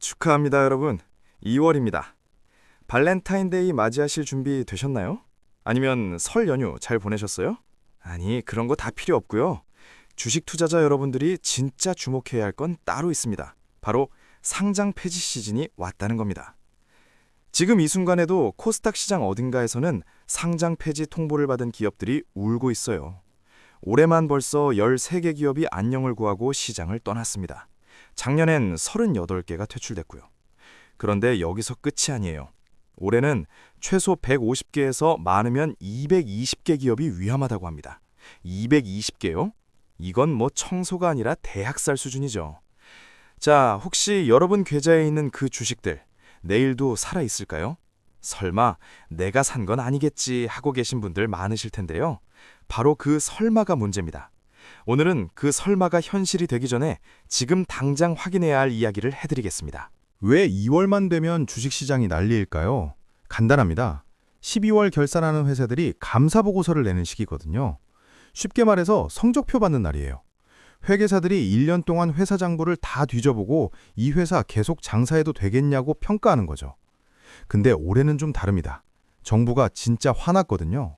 축하합니다, 여러분. 2월입니다. 발렌타인데이 맞이하실 준비 되셨나요? 아니면 설 연휴 잘 보내셨어요? 아니, 그런 거 다 필요 없고요. 주식 투자자 여러분들이 진짜 주목해야 할 건 따로 있습니다. 바로 상장 폐지 시즌이 왔다는 겁니다. 지금 이 순간에도 코스닥 시장 어딘가에서는 상장 폐지 통보를 받은 기업들이 울고 있어요. 올해만 벌써 13개 기업이 안녕을 구하고 시장을 떠났습니다. 작년엔 38개가 퇴출됐고요. 그런데 여기서 끝이 아니에요. 올해는 최소 150개에서 많으면 220개 기업이 위험하다고 합니다. 220개요? 이건 뭐 청소가 아니라 대학살 수준이죠. 자, 혹시 여러분 계좌에 있는 그 주식들, 내일도 살아있을까요? 설마 내가 산 건 아니겠지 하고 계신 분들 많으실 텐데요. 바로 그 설마가 문제입니다. 오늘은 그 설마가 현실이 되기 전에 지금 당장 확인해야 할 이야기를 해드리겠습니다. 왜 2월만 되면 주식시장이 난리일까요? 간단합니다. 12월 결산하는 회사들이 감사보고서를 내는 시기거든요. 쉽게 말해서 성적표 받는 날이에요. 회계사들이 1년 동안 회사 장부를 다 뒤져보고 이 회사 계속 장사해도 되겠냐고 평가하는 거죠. 근데 올해는 좀 다릅니다. 정부가 진짜 화났거든요.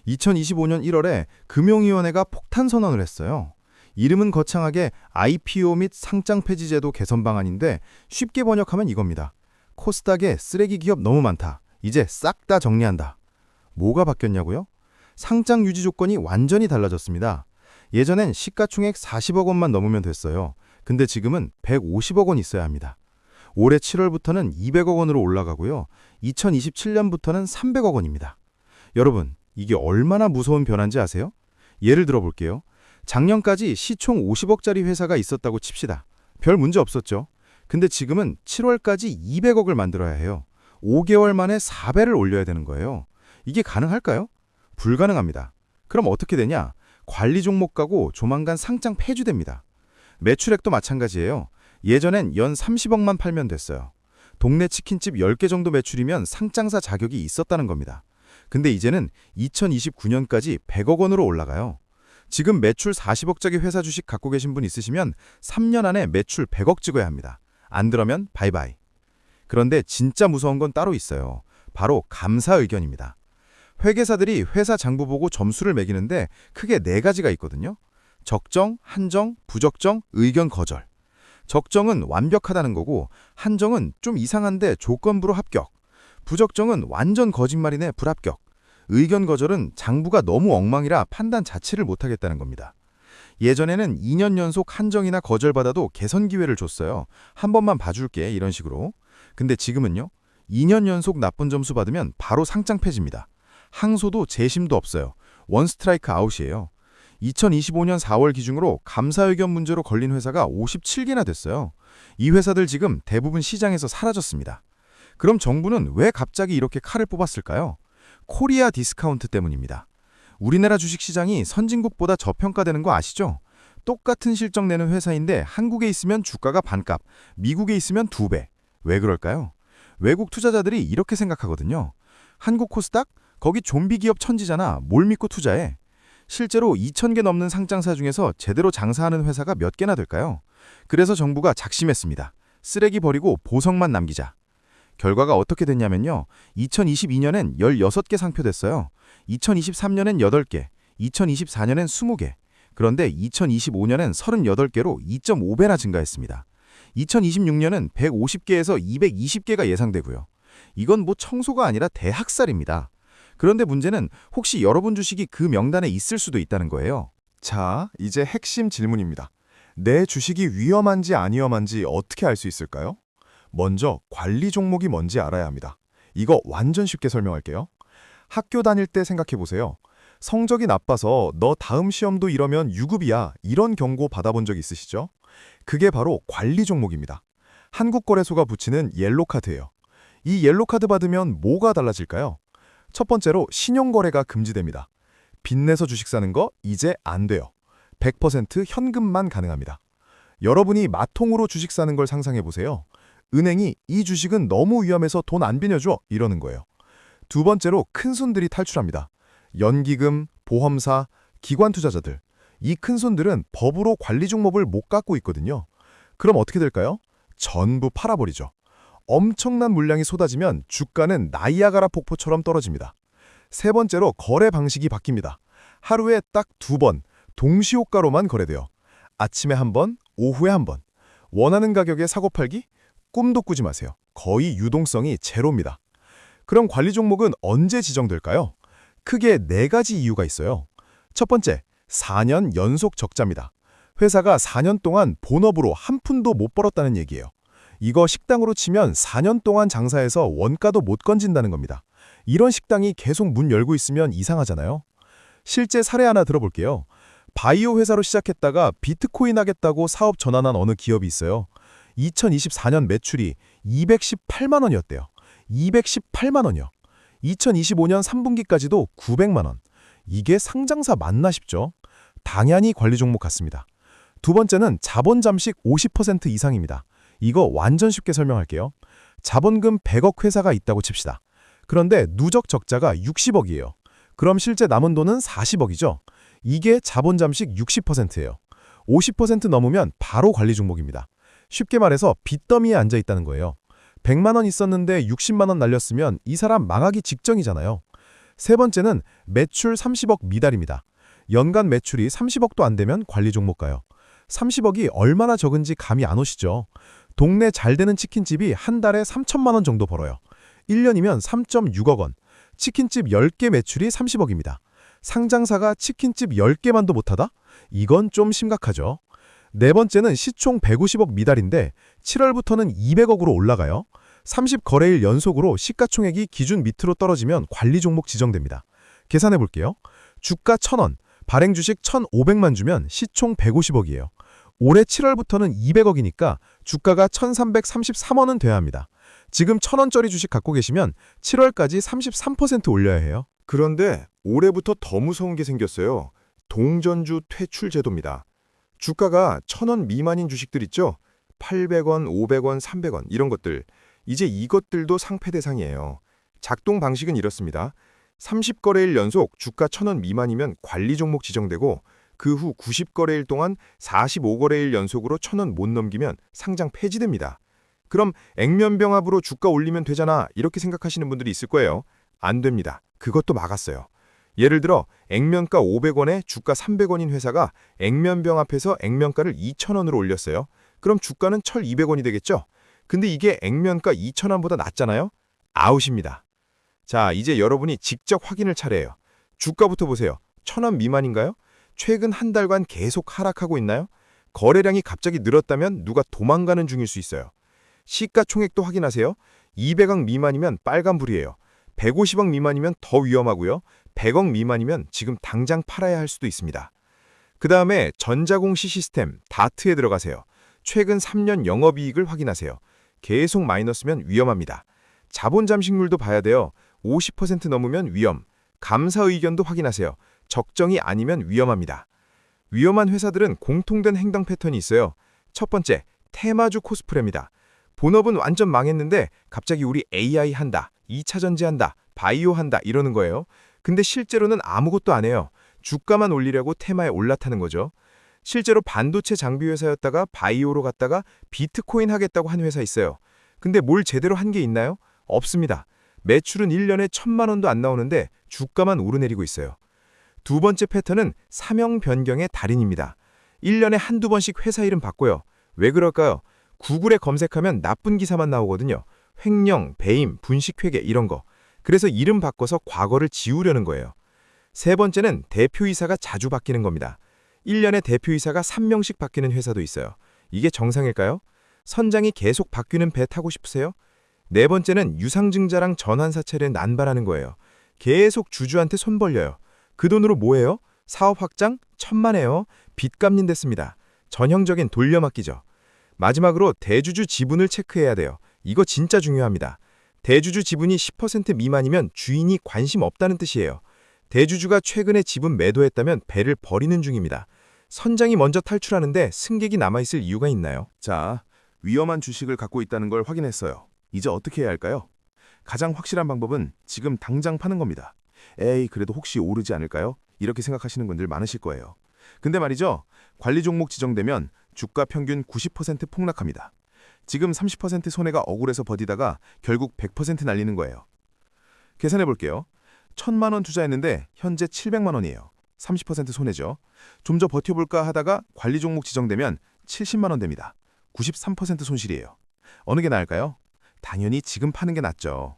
2025년 1월에 금융위원회가 폭탄 선언을 했어요. 이름은 거창하게 IPO 및 상장 폐지 제도 개선 방안인데 쉽게 번역하면 이겁니다. 코스닥에 쓰레기 기업 너무 많다. 이제 싹 다 정리한다. 뭐가 바뀌었냐고요? 상장 유지 조건이 완전히 달라졌습니다. 예전엔 시가총액 40억 원만 넘으면 됐어요. 근데 지금은 150억 원 있어야 합니다. 올해 7월부터는 200억 원으로 올라가고요. 2027년부터는 300억 원입니다. 여러분, 이게 얼마나 무서운 변화인지 아세요? 예를 들어 볼게요. 작년까지 시총 50억짜리 회사가 있었다고 칩시다. 별 문제 없었죠. 근데 지금은 7월까지 200억을 만들어야 해요. 5개월 만에 4배를 올려야 되는 거예요. 이게 가능할까요? 불가능합니다. 그럼 어떻게 되냐? 관리 종목 가고 조만간 상장 폐지됩니다. 매출액도 마찬가지예요. 예전엔 연 30억만 팔면 됐어요. 동네 치킨집 10개 정도 매출이면 상장사 자격이 있었다는 겁니다. 근데 이제는 2029년까지 100억 원으로 올라가요. 지금 매출 40억짜리 회사 주식 갖고 계신 분 있으시면 3년 안에 매출 100억 찍어야 합니다. 안 그러면 바이바이. 그런데 진짜 무서운 건 따로 있어요. 바로 감사 의견입니다. 회계사들이 회사 장부 보고 점수를 매기는데 크게 4가지가 있거든요. 적정, 한정, 부적정, 의견 거절. 적정은 완벽하다는 거고 한정은 좀 이상한데 조건부로 합격. 부적정은 완전 거짓말이네 불합격. 의견 거절은 장부가 너무 엉망이라 판단 자체를 못하겠다는 겁니다. 예전에는 2년 연속 한정이나 거절받아도 개선 기회를 줬어요. 한 번만 봐줄게 이런 식으로. 근데 지금은요. 2년 연속 나쁜 점수 받으면 바로 상장 폐지입니다. 항소도 재심도 없어요. 원 스트라이크 아웃이에요. 2025년 4월 기준으로 감사 의견 문제로 걸린 회사가 57개나 됐어요. 이 회사들 지금 대부분 시장에서 사라졌습니다. 그럼 정부는 왜 갑자기 이렇게 칼을 뽑았을까요? 코리아 디스카운트 때문입니다. 우리나라 주식시장이 선진국보다 저평가되는 거 아시죠? 똑같은 실적 내는 회사인데 한국에 있으면 주가가 반값, 미국에 있으면 2배. 왜 그럴까요? 외국 투자자들이 이렇게 생각하거든요. 한국 코스닥? 거기 좀비 기업 천지잖아. 뭘 믿고 투자해? 실제로 2,000개 넘는 상장사 중에서 제대로 장사하는 회사가 몇 개나 될까요? 그래서 정부가 작심했습니다. 쓰레기 버리고 보석만 남기자. 결과가 어떻게 됐냐면요. 2022년엔 16개 상표됐어요. 2023년엔 8개, 2024년엔 20개. 그런데 2025년엔 38개로 2.5배나 증가했습니다. 2026년은 150개에서 220개가 예상되고요. 이건 뭐 청소가 아니라 대학살입니다. 그런데 문제는 혹시 여러분 주식이 그 명단에 있을 수도 있다는 거예요. 자, 이제 핵심 질문입니다. 내 주식이 위험한지 안 위험한지 어떻게 알 수 있을까요? 먼저 관리 종목이 뭔지 알아야 합니다. 이거 완전 쉽게 설명할게요. 학교 다닐 때 생각해 보세요. 성적이 나빠서 너 다음 시험도 이러면 유급이야 이런 경고 받아본 적 있으시죠? 그게 바로 관리 종목입니다. 한국거래소가 붙이는 옐로카드예요. 이 옐로카드 받으면 뭐가 달라질까요? 첫 번째로 신용거래가 금지됩니다. 빚내서 주식 사는 거 이제 안 돼요. 100% 현금만 가능합니다. 여러분이 마통으로 주식 사는 걸 상상해 보세요. 은행이 이 주식은 너무 위험해서 돈 안 빌려줘 이러는 거예요. 두 번째로 큰손들이 탈출합니다. 연기금, 보험사, 기관 투자자들. 이 큰손들은 법으로 관리 종목을 못 갖고 있거든요. 그럼 어떻게 될까요? 전부 팔아버리죠. 엄청난 물량이 쏟아지면 주가는 나이아가라 폭포처럼 떨어집니다. 세 번째로 거래 방식이 바뀝니다. 하루에 딱 2번, 동시호가로만 거래돼요. 아침에 1번, 오후에 1번. 원하는 가격에 사고 팔기? 꿈도 꾸지 마세요. 거의 유동성이 제로입니다. 그럼 관리 종목은 언제 지정될까요? 크게 4가지 이유가 있어요. 첫 번째, 4년 연속 적자입니다. 회사가 4년 동안 본업으로 한 푼도 못 벌었다는 얘기예요. 이거 식당으로 치면 4년 동안 장사해서 원가도 못 건진다는 겁니다. 이런 식당이 계속 문 열고 있으면 이상하잖아요. 실제 사례 하나 들어볼게요. 바이오 회사로 시작했다가 비트코인 하겠다고 사업 전환한 어느 기업이 있어요. 2024년 매출이 218만 원이었대요. 218만 원이요. 2025년 3분기까지도 900만 원. 이게 상장사 맞나 싶죠? 당연히 관리 종목 같습니다. 두 번째는 자본 잠식 50% 이상입니다. 이거 완전 쉽게 설명할게요. 자본금 100억 회사가 있다고 칩시다. 그런데 누적 적자가 60억이에요. 그럼 실제 남은 돈은 40억이죠. 이게 자본 잠식 60%예요. 50% 넘으면 바로 관리 종목입니다. 쉽게 말해서 빚더미에 앉아 있다는 거예요. 100만 원 있었는데 60만 원 날렸으면 이 사람 망하기 직전이잖아요. 세 번째는 매출 30억 미달입니다. 연간 매출이 30억도 안 되면 관리 종목 가요. 30억이 얼마나 적은지 감이 안 오시죠? 동네 잘 되는 치킨집이 한 달에 3천만 원 정도 벌어요. 1년이면 3.6억 원. 치킨집 10개 매출이 30억입니다. 상장사가 치킨집 10개만도 못하다? 이건 좀 심각하죠. 네 번째는 시총 150억 미달인데 7월부터는 200억으로 올라가요. 30거래일 연속으로 시가총액이 기준 밑으로 떨어지면 관리 종목 지정됩니다. 계산해 볼게요. 주가 1,000원, 발행 주식 1,500만 주면 시총 150억이에요. 올해 7월부터는 200억이니까 주가가 1,333원은 돼야 합니다. 지금 1,000원짜리 주식 갖고 계시면 7월까지 33% 올려야 해요. 그런데 올해부터 더 무서운 게 생겼어요. 동전주 퇴출 제도입니다. 주가가 1,000원 미만인 주식들 있죠? 800원, 500원, 300원 이런 것들. 이제 이것들도 상패 대상이에요. 작동 방식은 이렇습니다. 30거래일 연속 주가 1,000원 미만이면 관리 종목 지정되고 그 후 90거래일 동안 45거래일 연속으로 1,000원 못 넘기면 상장 폐지됩니다. 그럼 액면병합으로 주가 올리면 되잖아 이렇게 생각하시는 분들이 있을 거예요. 안 됩니다. 그것도 막았어요. 예를 들어 액면가 500원에 주가 300원인 회사가 액면병합해서 액면가를 2,000원으로 올렸어요. 그럼 주가는 1,200원이 되겠죠? 근데 이게 액면가 2,000원보다 낮잖아요? 아웃입니다. 자, 이제 여러분이 직접 확인할 차례예요. 주가부터 보세요. 1,000원 미만인가요? 최근 한 달간 계속 하락하고 있나요? 거래량이 갑자기 늘었다면 누가 도망가는 중일 수 있어요. 시가총액도 확인하세요. 200억 미만이면 빨간불이에요. 150억 미만이면 더 위험하고요. 100억 미만이면 지금 당장 팔아야 할 수도 있습니다. 그 다음에 전자공시 시스템, 다트에 들어가세요. 최근 3년 영업이익을 확인하세요. 계속 마이너스면 위험합니다. 자본 잠식률도 봐야 돼요. 50% 넘으면 위험. 감사 의견도 확인하세요. 적정이 아니면 위험합니다. 위험한 회사들은 공통된 행동 패턴이 있어요. 첫 번째, 테마주 코스프레입니다. 본업은 완전 망했는데 갑자기 우리 AI 한다, 2차 전지한다, 바이오 한다 이러는 거예요. 근데 실제로는 아무것도 안 해요. 주가만 올리려고 테마에 올라타는 거죠. 실제로 반도체 장비 회사였다가 바이오로 갔다가 비트코인 하겠다고 한 회사 있어요. 근데 뭘 제대로 한 게 있나요? 없습니다. 매출은 1년에 1,000만 원도 안 나오는데 주가만 오르내리고 있어요. 두 번째 패턴은 사명 변경의 달인입니다. 1년에 한두 번씩 회사 이름 바꿔요. 왜 그럴까요? 구글에 검색하면 나쁜 기사만 나오거든요. 횡령, 배임, 분식회계 이런 거. 그래서 이름 바꿔서 과거를 지우려는 거예요. 세 번째는 대표이사가 자주 바뀌는 겁니다. 1년에 대표이사가 3명씩 바뀌는 회사도 있어요. 이게 정상일까요? 선장이 계속 바뀌는 배 타고 싶으세요? 네 번째는 유상증자랑 전환사채를 난발하는 거예요. 계속 주주한테 손 벌려요. 그 돈으로 뭐해요? 사업 확장? 천만에요. 빚 갚는 됐습니다. 전형적인 돌려막기죠. 마지막으로 대주주 지분을 체크해야 돼요. 이거 진짜 중요합니다. 대주주 지분이 10% 미만이면 주인이 관심 없다는 뜻이에요. 대주주가 최근에 지분 매도했다면 배를 버리는 중입니다. 선장이 먼저 탈출하는데 승객이 남아있을 이유가 있나요? 자, 위험한 주식을 갖고 있다는 걸 확인했어요. 이제 어떻게 해야 할까요? 가장 확실한 방법은 지금 당장 파는 겁니다. 에이, 그래도 혹시 오르지 않을까요? 이렇게 생각하시는 분들 많으실 거예요. 근데 말이죠. 관리 종목 지정되면 주가 평균 90% 폭락합니다. 지금 30% 손해가 억울해서 버티다가 결국 100% 날리는 거예요. 계산해 볼게요. 1,000만 원 투자했는데 현재 700만 원이에요. 30% 손해죠. 좀 더 버텨볼까 하다가 관리 종목 지정되면 70만 원 됩니다. 93% 손실이에요. 어느 게 나을까요? 당연히 지금 파는 게 낫죠.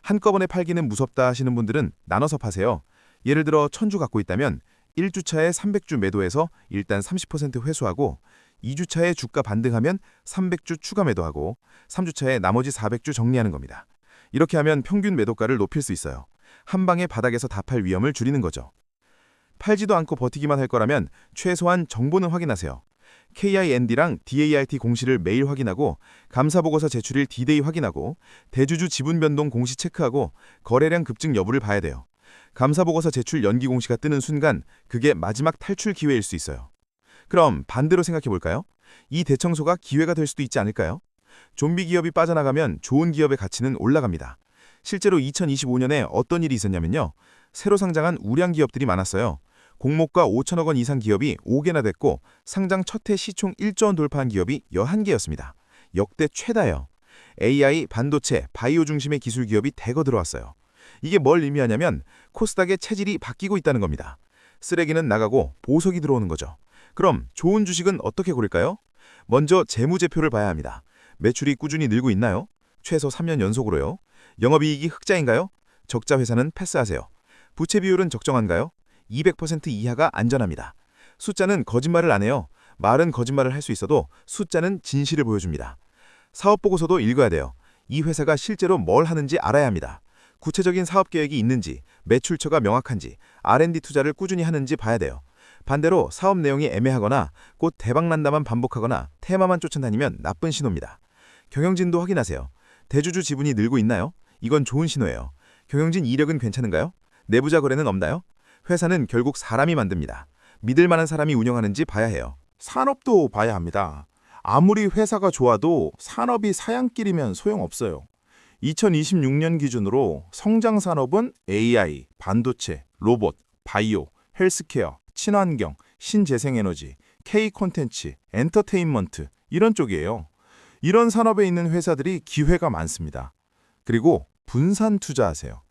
한꺼번에 팔기는 무섭다 하시는 분들은 나눠서 파세요. 예를 들어 1,000주 갖고 있다면 1주차에 300주 매도해서 일단 30% 회수하고 2주차에 주가 반등하면 300주 추가 매도하고 3주차에 나머지 400주 정리하는 겁니다. 이렇게 하면 평균 매도가를 높일 수 있어요. 한 방에 바닥에서 다 팔 위험을 줄이는 거죠. 팔지도 않고 버티기만 할 거라면 최소한 정보는 확인하세요. KIND랑 DART 공시를 매일 확인하고 감사보고서 제출일 D-Day 확인하고 대주주 지분 변동 공시 체크하고 거래량 급증 여부를 봐야 돼요. 감사보고서 제출 연기 공시가 뜨는 순간 그게 마지막 탈출 기회일 수 있어요. 그럼 반대로 생각해 볼까요? 이 대청소가 기회가 될 수도 있지 않을까요? 좀비 기업이 빠져나가면 좋은 기업의 가치는 올라갑니다. 실제로 2025년에 어떤 일이 있었냐면요. 새로 상장한 우량 기업들이 많았어요. 공모가 5천억 원 이상 기업이 5개나 됐고 상장 첫 해 시총 1조 원 돌파한 기업이 11개였습니다. 역대 최다예요. AI, 반도체, 바이오 중심의 기술 기업이 대거 들어왔어요. 이게 뭘 의미하냐면 코스닥의 체질이 바뀌고 있다는 겁니다. 쓰레기는 나가고 보석이 들어오는 거죠. 그럼 좋은 주식은 어떻게 고를까요? 먼저 재무제표를 봐야 합니다. 매출이 꾸준히 늘고 있나요? 최소 3년 연속으로요. 영업이익이 흑자인가요? 적자 회사는 패스하세요. 부채 비율은 적정한가요? 200% 이하가 안전합니다. 숫자는 거짓말을 안 해요. 말은 거짓말을 할 수 있어도 숫자는 진실을 보여줍니다. 사업보고서도 읽어야 돼요. 이 회사가 실제로 뭘 하는지 알아야 합니다. 구체적인 사업 계획이 있는지, 매출처가 명확한지, R&D 투자를 꾸준히 하는지 봐야 돼요. 반대로 사업 내용이 애매하거나 곧 대박난다만 반복하거나 테마만 쫓아다니면 나쁜 신호입니다. 경영진도 확인하세요. 대주주 지분이 늘고 있나요? 이건 좋은 신호예요. 경영진 이력은 괜찮은가요? 내부자 거래는 없나요? 회사는 결국 사람이 만듭니다. 믿을 만한 사람이 운영하는지 봐야 해요. 산업도 봐야 합니다. 아무리 회사가 좋아도 산업이 사양길이면 소용없어요. 2026년 기준으로 성장 산업은 AI, 반도체, 로봇, 바이오, 헬스케어, 친환경, 신재생에너지, K 콘텐츠, 엔터테인먼트 이런 쪽이에요. 이런 산업에 있는 회사들이 기회가 많습니다. 그리고 분산 투자하세요.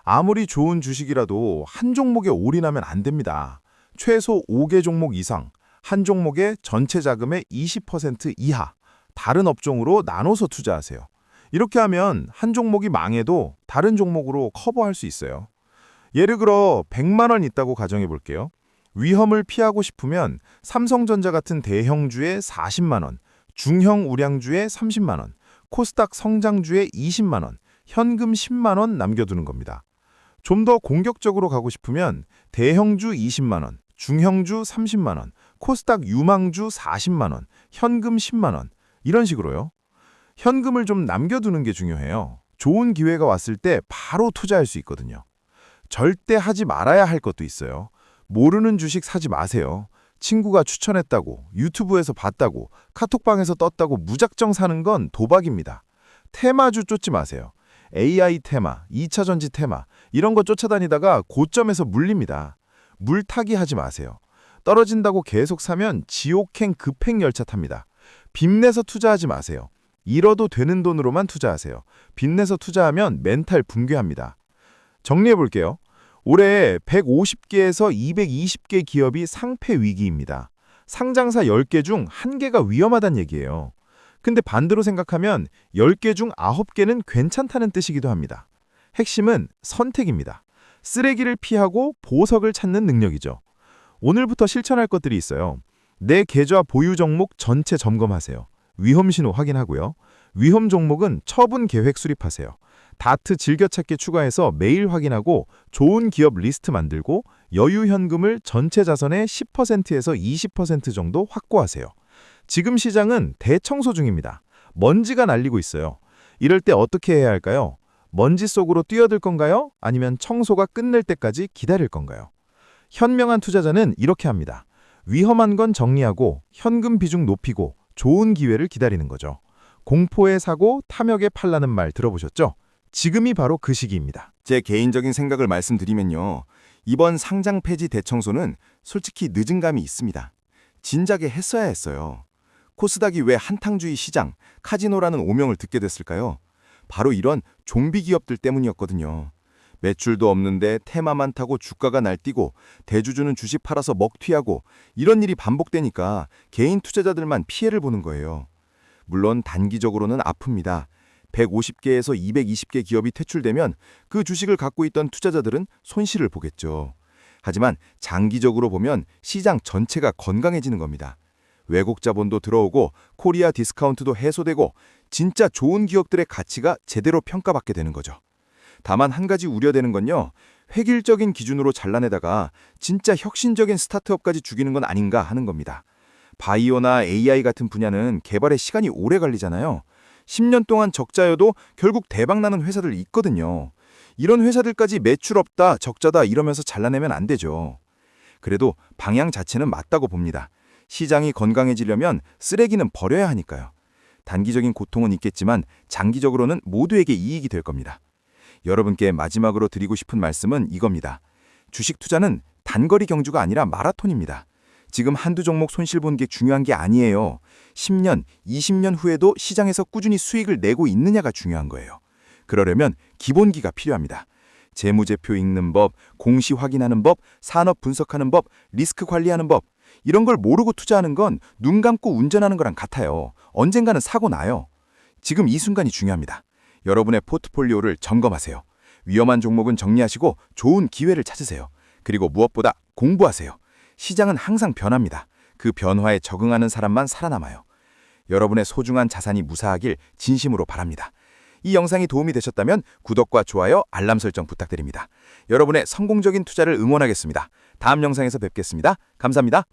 아무리 좋은 주식이라도 한 종목에 올인하면 안 됩니다. 최소 5개 종목 이상, 한 종목의 전체 자금의 20% 이하, 다른 업종으로 나눠서 투자하세요. 이렇게 하면 한 종목이 망해도 다른 종목으로 커버할 수 있어요. 예를 들어 100만 원 있다고 가정해 볼게요. 위험을 피하고 싶으면 삼성전자 같은 대형주에 40만 원, 중형 우량주에 30만 원, 코스닥 성장주에 20만 원, 현금 10만 원 남겨두는 겁니다. 좀 더 공격적으로 가고 싶으면 대형주 20만 원, 중형주 30만 원, 코스닥 유망주 40만 원, 현금 10만 원 이런 식으로요. 현금을 좀 남겨두는 게 중요해요. 좋은 기회가 왔을 때 바로 투자할 수 있거든요. 절대 하지 말아야 할 것도 있어요. 모르는 주식 사지 마세요. 친구가 추천했다고, 유튜브에서 봤다고, 카톡방에서 떴다고 무작정 사는 건 도박입니다. 테마주 쫓지 마세요. AI 테마, 2차 전지 테마 이런 거 쫓아다니다가 고점에서 물립니다. 물타기 하지 마세요. 떨어진다고 계속 사면 지옥행 급행 열차 탑니다. 빚내서 투자하지 마세요. 잃어도 되는 돈으로만 투자하세요. 빚내서 투자하면 멘탈 붕괴합니다. 정리해 볼게요. 올해 150개에서 220개 기업이 상폐 위기입니다. 상장사 10개 중 1개가 위험하다는 얘기예요. 근데 반대로 생각하면 10개 중 9개는 괜찮다는 뜻이기도 합니다. 핵심은 선택입니다. 쓰레기를 피하고 보석을 찾는 능력이죠. 오늘부터 실천할 것들이 있어요. 내 계좌 보유 종목 전체 점검하세요. 위험 신호 확인하고요. 위험 종목은 처분 계획 수립하세요. 다트 즐겨찾기 추가해서 매일 확인하고 좋은 기업 리스트 만들고 여유 현금을 전체 자산의 10%에서 20% 정도 확보하세요. 지금 시장은 대청소 중입니다. 먼지가 날리고 있어요. 이럴 때 어떻게 해야 할까요? 먼지 속으로 뛰어들 건가요? 아니면 청소가 끝날 때까지 기다릴 건가요? 현명한 투자자는 이렇게 합니다. 위험한 건 정리하고 현금 비중 높이고 좋은 기회를 기다리는 거죠. 공포에 사고 탐욕에 팔라는 말 들어보셨죠? 지금이 바로 그 시기입니다. 제 개인적인 생각을 말씀드리면요. 이번 상장 폐지 대청소는 솔직히 늦은 감이 있습니다. 진작에 했어야 했어요. 코스닥이 왜 한탕주의 시장, 카지노라는 오명을 듣게 됐을까요? 바로 이런 좀비 기업들 때문이었거든요. 매출도 없는데 테마만 타고 주가가 날뛰고 대주주는 주식 팔아서 먹튀하고 이런 일이 반복되니까 개인 투자자들만 피해를 보는 거예요. 물론 단기적으로는 아픕니다. 150개에서 220개 기업이 퇴출되면 그 주식을 갖고 있던 투자자들은 손실을 보겠죠. 하지만 장기적으로 보면 시장 전체가 건강해지는 겁니다. 외국 자본도 들어오고 코리아 디스카운트도 해소되고 진짜 좋은 기업들의 가치가 제대로 평가받게 되는 거죠. 다만 한 가지 우려되는 건요. 획일적인 기준으로 잘라내다가 진짜 혁신적인 스타트업까지 죽이는 건 아닌가 하는 겁니다. 바이오나 AI 같은 분야는 개발에 시간이 오래 걸리잖아요. 10년 동안 적자여도 결국 대박나는 회사들 있거든요. 이런 회사들까지 매출 없다, 적자다 이러면서 잘라내면 안 되죠. 그래도 방향 자체는 맞다고 봅니다. 시장이 건강해지려면 쓰레기는 버려야 하니까요. 단기적인 고통은 있겠지만 장기적으로는 모두에게 이익이 될 겁니다. 여러분께 마지막으로 드리고 싶은 말씀은 이겁니다. 주식 투자는 단거리 경주가 아니라 마라톤입니다. 지금 한두 종목 손실 보는 게 중요한 게 아니에요. 10년, 20년 후에도 시장에서 꾸준히 수익을 내고 있느냐가 중요한 거예요. 그러려면 기본기가 필요합니다. 재무제표 읽는 법, 공시 확인하는 법, 산업 분석하는 법, 리스크 관리하는 법 이런 걸 모르고 투자하는 건 눈 감고 운전하는 거랑 같아요. 언젠가는 사고 나요. 지금 이 순간이 중요합니다. 여러분의 포트폴리오를 점검하세요. 위험한 종목은 정리하시고 좋은 기회를 찾으세요. 그리고 무엇보다 공부하세요. 시장은 항상 변합니다. 그 변화에 적응하는 사람만 살아남아요. 여러분의 소중한 자산이 무사하길 진심으로 바랍니다. 이 영상이 도움이 되셨다면 구독과 좋아요, 알람 설정 부탁드립니다. 여러분의 성공적인 투자를 응원하겠습니다. 다음 영상에서 뵙겠습니다. 감사합니다.